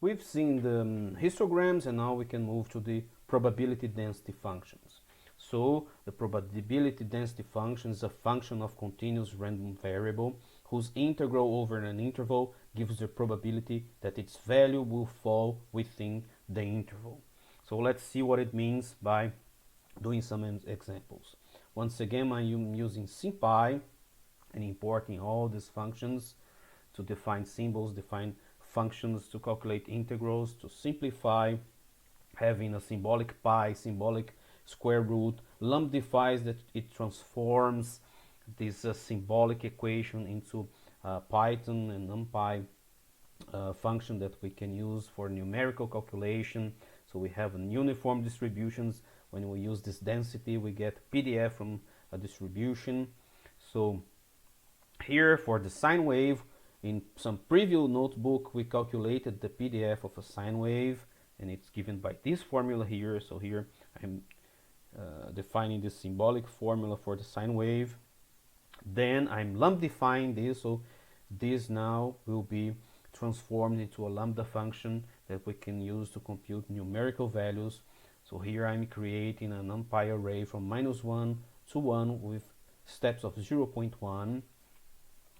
We've seen the histograms, and now we can move to the probability density functions. So the probability density function is a function of continuous random variable whose integral over an interval gives the probability that its value will fall within the interval. So let's see what it means by doing some examples. Once again, I'm using SymPy and importing all these functions to define symbols, define functions to calculate integrals, to simplify, having a symbolic pi, symbolic square root, lambdifies that it transforms this symbolic equation into Python and NumPy function that we can use for numerical calculation. So we have an uniform distributions. When we use this density, we get PDF from a distribution. So here for the sine wave, in some preview notebook, we calculated the PDF of a sine wave, and it's given by this formula here. So here I'm defining this symbolic formula for the sine wave. Then I'm lambdifying this, so this now will be transformed into a lambda function that we can use to compute numerical values. So here I'm creating a NumPy array from -1 to 1 with steps of 0.1,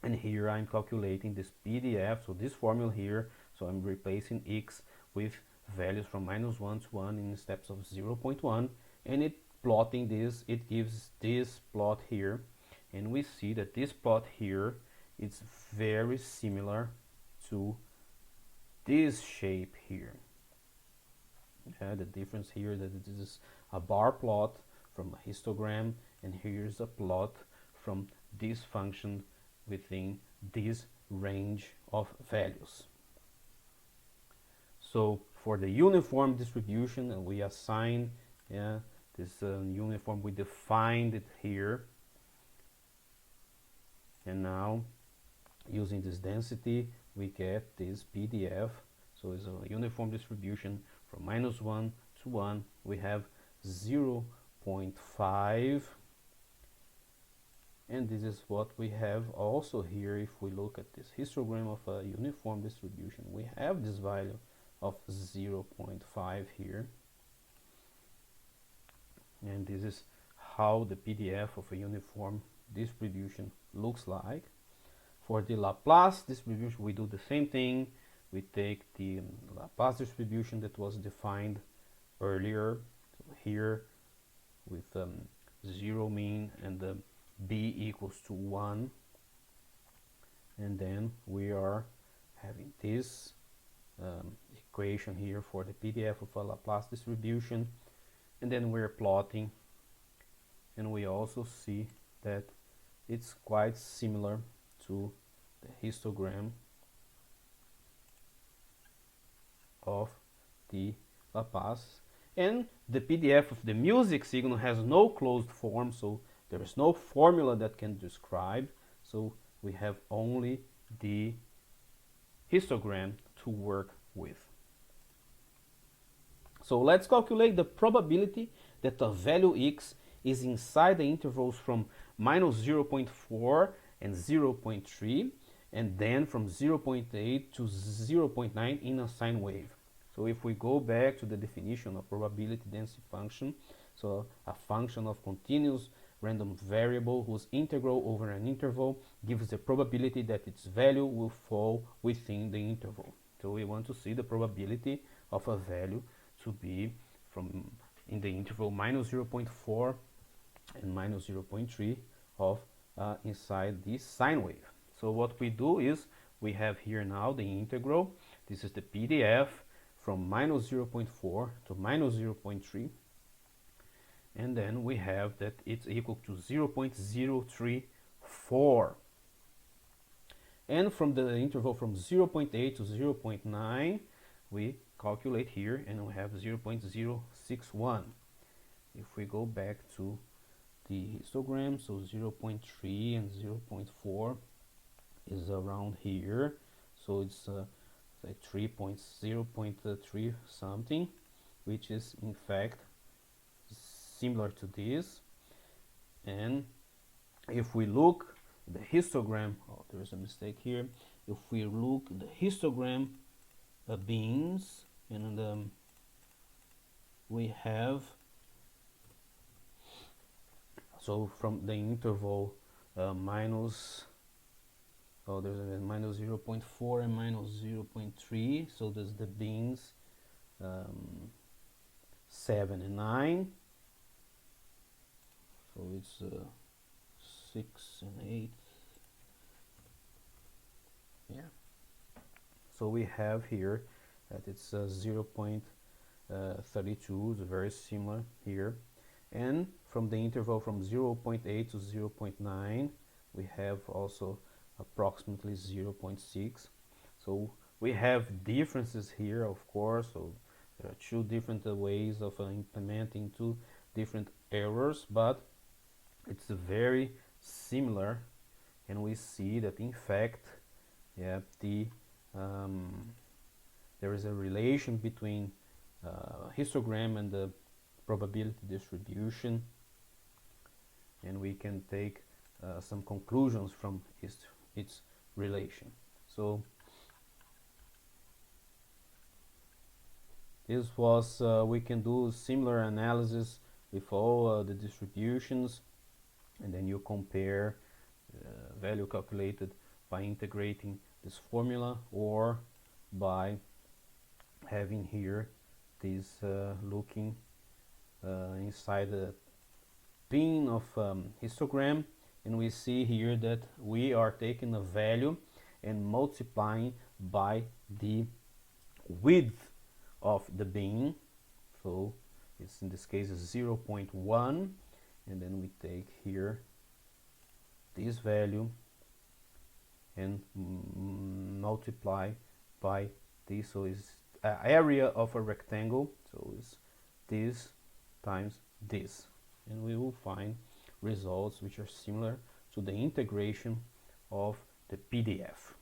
and here I'm calculating this PDF, so this formula here, so I'm replacing x with values from -1 to 1 in steps of 0.1, and it plotting this, it gives this plot here, and we see that this plot here is very similar to this shape here. The difference here that it is a bar plot from a histogram, and here's a plot from this function within this range of values. So for the uniform distribution, we assign this uniform, we defined it here, and now using this density we get this PDF. So it's a uniform distribution from -1 to 1. We have 0.5, and this is what we have also here. If we look at this histogram of a uniform distribution, we have this value of 0.5 here, and this is how the PDF of a uniform distribution looks like. For the Laplace distribution, we do the same thing. We take the Laplace distribution that was defined earlier, so here with 0 mean and the b equals to 1, and then we are having this equation here for the PDF of a Laplace distribution, and then we're plotting, and we also see that it's quite similar to the histogram of the Laplace. And the PDF of the music signal has no closed form, so there is no formula that can describe, so we have only the histogram to work with. So let's calculate the probability that a value x is inside the intervals from -0.4 and 0.3, and then from 0.8 to 0.9 in a sine wave. So if we go back to the definition of probability density function, so a function of continuous random variable whose integral over an interval gives the probability that its value will fall within the interval. So we want to see the probability of a value to be from in the interval -0.4 and -0.3 of inside this sine wave. So what we do is we have here now the integral. This is the PDF from -0.4 to -0.3, and then we have that it's equal to 0.034, and from the interval from 0.8 to 0.9 we calculate here, and we have 0.061. If we go back to the histogram, so 0.3 and 0.4 is around here, so it's like 0.3 something, which is in fact similar to this. And if we look at the histogram, oh, there is a mistake here. If we look at the histogram beans, and we have, so from the interval minus, oh, there's a minus 0.4 and minus 0.3, so there's the beans 7 and 9, so it's 6 and 8, yeah. So we have here that it's 0.32, it's very similar here. And from the interval from 0.8 to 0.9, we have also approximately 0.6. So we have differences here, of course. So there are two different ways of implementing two different errors, but it's very similar. And we see that in fact, yeah, there is a relation between histogram and the probability distribution, and we can take some conclusions from its relation. So this was, we can do similar analysis with all the distributions, and then you compare value calculated by integrating this formula or by having here this looking inside the bin of histogram, and we see here that we are taking a value and multiplying by the width of the bin. So it's in this case 0.1, and then we take here this value and multiply by this. So it's area of a rectangle, so it's this times this, and we will find results which are similar to the integration of the PDF.